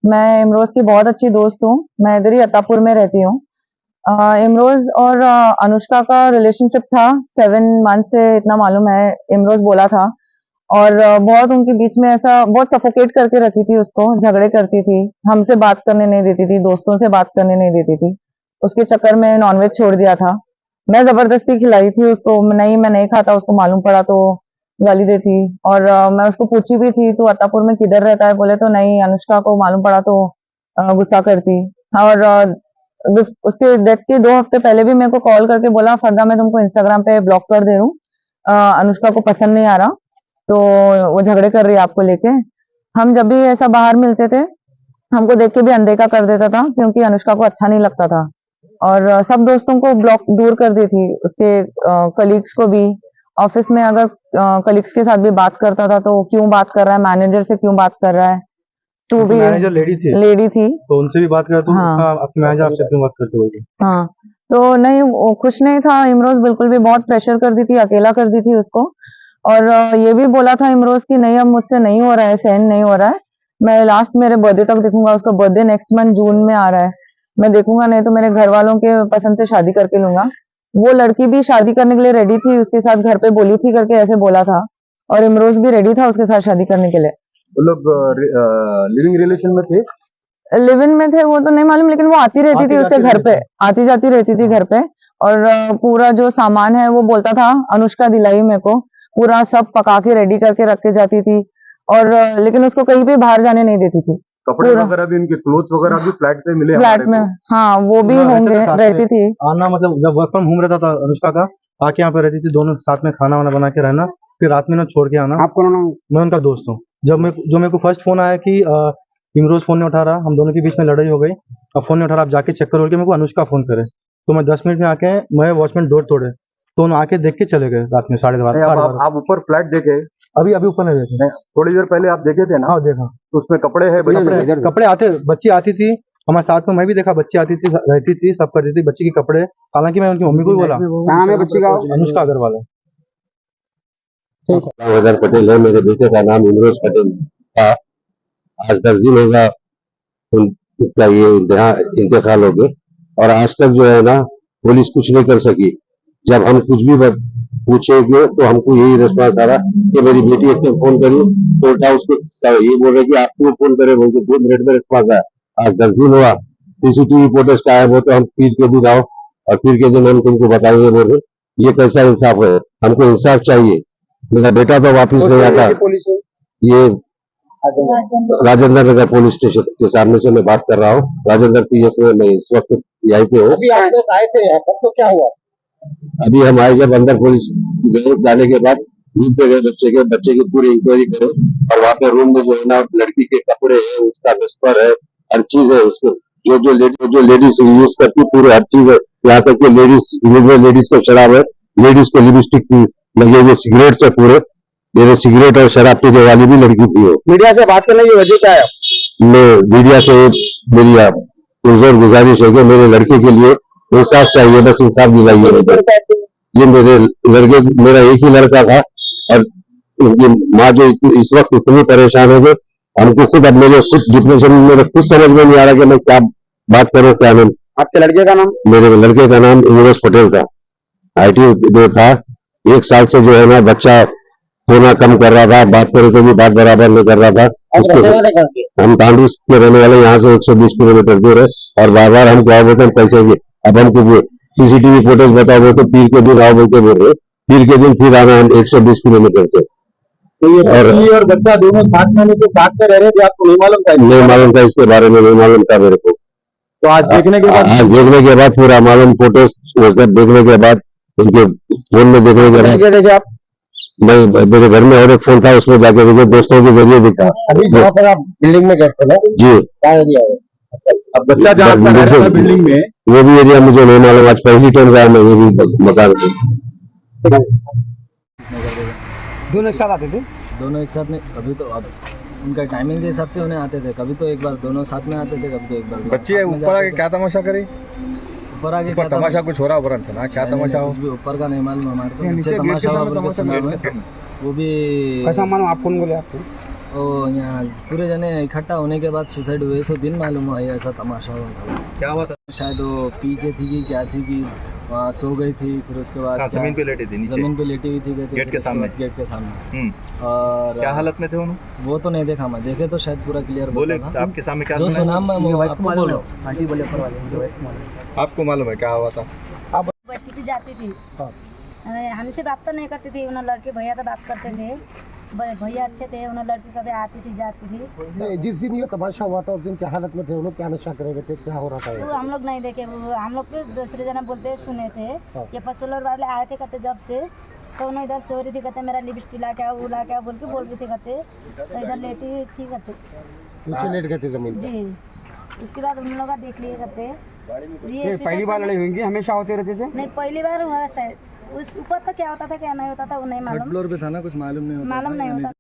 मैं इमरोज की बहुत अच्छी दोस्त हूँ। मैं इधर ही अत्तापुर में रहती हूँ। इमरोज और अनुष्का का रिलेशनशिप था 7 मंथ से, इतना मालूम है, इमरोज बोला था। और बहुत उनके बीच में ऐसा बहुत सफोकेट करके रखी थी उसको, झगड़े करती थी, हमसे बात करने नहीं देती थी, दोस्तों से बात करने नहीं देती थी। उसके चक्कर में नॉनवेज छोड़ दिया था। मैं जबरदस्ती खिलाई थी उसको, नहीं मैं नहीं खाता, उसको मालूम पड़ा तो गाली देती। और मैं उसको पूछी भी थी तू अत्तापुर में किधर रहता है, बोले तो नहीं, अनुष्का को मालूम पड़ा तो गुस्सा करती। और उसके डेथ के 2 हफ्ते पहले भी मेरे को कॉल करके बोला फरदा मैं तुमको इंस्टाग्राम पे ब्लॉक कर दे रहा हूँ, अनुष्का को पसंद नहीं आ रहा तो वो झगड़े कर रही है आपको लेके। हम जब भी ऐसा बाहर मिलते थे हमको देख के भी अनदेखा कर देता था क्योंकि अनुष्का को अच्छा नहीं लगता था। और सब दोस्तों को ब्लॉक दूर कर दी थी, उसके कलीग्स को भी। ऑफिस में अगर कलीग्स के साथ भी बात करता था तो क्यों बात कर रहा है, मैनेजर से क्यों बात कर रहा है, तू भी मैनेजर लेडी थी तो उनसे भी बात कर तू। हाँ। आपके मैनेजर आपसे क्यों बात करते हो? हाँ, तो नहीं, वो खुश नहीं था इमरोज बिल्कुल भी, बहुत प्रेशर कर दी थी, अकेला कर दी थी उसको। और ये भी बोला था इमरोज की नहीं अब मुझसे नहीं हो रहा है, सहन नहीं हो रहा है, मैं लास्ट मेरे बर्थडे तक देखूंगा, उसका बर्थडे नेक्स्ट मंथ जून में आ रहा है, मैं देखूंगा, नहीं तो मेरे घर वालों के पसंद से शादी करके लूंगा। वो लड़की भी शादी करने के लिए रेडी थी, उसके साथ घर पे बोली थी करके ऐसे बोला था। और इमरोज भी रेडी था उसके साथ शादी करने के लिए। वो लोग लिविंग रिलेशन में थे? लिव इन में थे वो तो नहीं मालूम, लेकिन वो आती रहती थी उसके घर पे, आती जाती रहती थी घर पे। और पूरा जो सामान है वो बोलता था अनुष्का दिलाई मेरे को, पूरा सब पका के रेडी करके रख के जाती थी। और लेकिन उसको कहीं भी बाहर जाने नहीं देती थी। कपड़े वगैरह भी, इनके क्लोथ्स वगैरह भी फ्लैट पे मिले? फ्लैट में, हाँ, वो भी होंगे, रहती थी। आना मतलब जब वर्क फ्रॉम होम रहता था अनुष्का का, आके यहाँ पे रहती थी, दोनों साथ में खाना वाना बना के रहना, फिर रात में ना छोड़ के आना। आप कौन हो? मैं उनका दोस्त हूँ। जब मेरे को फर्स्ट फोन आया कि इमरोज फोन नहीं उठा रहा, हम दोनों के बीच में लड़ाई हो गई, अब फोन नहीं उठा रहा, आप जाके चेक करो कि मेरे को अनुष्का फोन करे, तो मैं 10 मिनट में आके, मैं वॉचमैन डोर तोड़े तो उन्होंने आके देख के चले गए रात में 12:30। आप ऊपर फ्लैट देखे? अभी ऊपर नहीं देखे, थोड़ी देर पहले आप देखे थे ना? हाँ देखा। तो उसमें कपड़े है, कपड़े आते, बच्ची आती थी हमारे साथ में, मैं भी देखा, बच्ची आती थी, रहती थी, सब करती थी, बच्ची के कपड़े। हालांकि मैं उनकी मम्मी को भी बोला। क्या नाम है बच्ची का? अनुष्का अग्रवाल है। ठीक पटेल है, मेरे बेटे का नाम इमरोज पटेल था। आज 10 दिन होगा उनका ये इंतकाल हो गए, और आज तक जो है ना पुलिस कुछ नहीं कर सकी। जब हम कुछ भी पूछेंगे तो हमको यही रिस्पॉन्स आ रहा कि मेरी बेटी एक फोन करी तो उल्टा उसको ये बोल रहे कि आपको फोन करे, बोल के 2 मिनट में रिस्पॉन्स आया। आज 10 दिन हुआ, सीसीटीवी फुटेज का है वो तो हम पीर के दिन आओ और पीर के दिन हम तुमको बताएंगे, बोल रहे। ये कैसा इंसाफ है? हमको इंसाफ चाहिए। मेरा बेटा तो वापिस नहीं आता। ये राजेंद्र नगर पुलिस स्टेशन के सामने से मैं बात कर रहा हूँ। राजेंद्र पीएस में मैं इस वक्त यहीं पे हूँ। अभी आप लोग आए थे यहाँ पर तो क्या हुआ? अभी हम आए, जब अंदर पुलिस गए, जाने के बाद रूम पे गए, बच्चे की पूरी इंक्वायरी करो, और वहाँ पे रूम में जो है ना लड़की के कपड़े है, उसका बिस्तर है, हर चीज है, उसको जो लेडीज यूज करती पूरे हर चीज है, यहाँ तक कि लेडीज को शराब है, लेडीज को लिपस्टिक लगे हुए, सिगरेट से पूरे, मेरे सिगरेट और शराब पीने वाली भी लड़की थी। वो मीडिया से बात करने की वजह क्या है? मैं मीडिया से मेरी गुजारिश है कि मेरे लड़के के लिए इंसाफ चाहिए, बस इंसाफ दिलाइए। ये मेरा एक ही लड़का था, और उनकी माँ जो इस वक्त इतनी परेशान है, हमको खुद, अब मेरे खुद डिप्रेशन में, मेरे खुद समझ में नहीं आ रहा कि मैं क्या बात करूँ, क्या नहीं। आपके लड़के का नाम? मेरे लड़के का नाम इमरोज पटेल था, IT में था। 1 साल से जो है ना बच्चा होना कम कर रहा था, बात करे तो भी बात बराबर नहीं कर रहा था। हम तांडू के रहने वाले, यहाँ से 120 किलोमीटर दूर है, और बार बार हम क्या बोलते हैं पैसे की। अब हमको सीसीटीवी फुटेज बताओ तो पीर के दिन आओ बोल के बोल रहे, पीर के दिन फिर आना 120 किलोमीटर से। तो ये और बच्चा दोनों साथ में साथ में रह रहे थे, आपको नहीं मालूम था? नहीं मालूम था, इसके बारे में नहीं मालूम था मेरे को। तो आज देखने के बाद पूरा मालूम, फोटोज देखने के बाद, उनके फोन में देखने के बाद, आप मेरे घर में और एक फोन था, उसमें जाके देखो, दोस्तों के जरिए दिखा। अभी जहाँ पर आप बिल्डिंग में गए थे ना जी, क्या एरिया है? अब बच्चा जहाँ पर रह रहा था बिल्डिंग में, वो भी एरिया मुझे नहीं मालूम, आज पहली टाइम गया मैं ये भी मकान में। दोनों एक साथ आते थे? दोनों एक साथ नहीं, कभी तो अब उनका टाइमिंग के हिसाब से उन्हें आते थे, कभी तो एक बार दोनों साथ में आते थे, कभी तो एक बार। बच्चे ऊपर आके क्या तमाशा करे? ऊपर आके क्या तमाशा कुछ हो रहा ऊपर से ना? क्या तमाशा हो? कुछ भी ऊपर का नहीं मालूम हमारे को, नीचे तमाशा हुआ बोल के सुना है। वो भी कैसा मालूम? आप कौन बोले आपको? वो यहाँ पूरे जने इकट्ठा होने के बाद सुसाइड हुए, सो दिन मालूम हुआ ये ऐसा तमाशा हुआ था। क्या हुआ था? शायद वो पी के थी कि क्या थी कि वहाँ सो गई थी, फिर उसके बाद कहाँ, जमीन पे लेटी थी नीचे? जमीन पे लेटी हुई थी कहते, गेट फिर के उसके सामने? बाद गेट के सामने। क्या और हालत में थे उन्होंने? वो तो नहीं देखा मैं, देखे तो शायद पूरा क्लियर बोले बोला था। आपके सामने क्या जो सुना? सुना मैं वो आपको बोलो। आपको मालूम है क्या हुआ था? बैठती थी, जाती थी, हमसे बात तो नहीं करती थी, उन्होंने लड़के भैया का बात करते थे, भैया अच्छे थे, उन्होंने लड़की कभी आती थी जाती थी। नहीं, जिस दिन ये तमाशा हुआ था उस दिन क्या हालत में थे वो लोग, क्या नशा करे हुए थे, क्या हो रहा था? वो हम लोग नहीं देखे, वो हम लोग के दूसरे जना बोलते सुने थे। ये पसोलर वाले आए थे कहते जब से, तो उन्हें इधर सो रही थी कहते मेरा लिपस्टिक ला क्या वो ला क्या बोल रही थी कहते, तो इधर लेटी हुई थी कहते। नीचे लेट गए थे जमीन पे? जी, उसके बाद उन लोग देख लिए कहते। ये पहली बार लड़ाई हुई, हमेशा होते रहते थे? नहीं, पहली बार हुआ शायद, उस ऊपर तो क्या होता था क्या नहीं होता था वो नहीं थर्ड मालूम, फ्लोर पे था ना, कुछ मालूम नहीं होता मालूम था, नहीं यानी होता।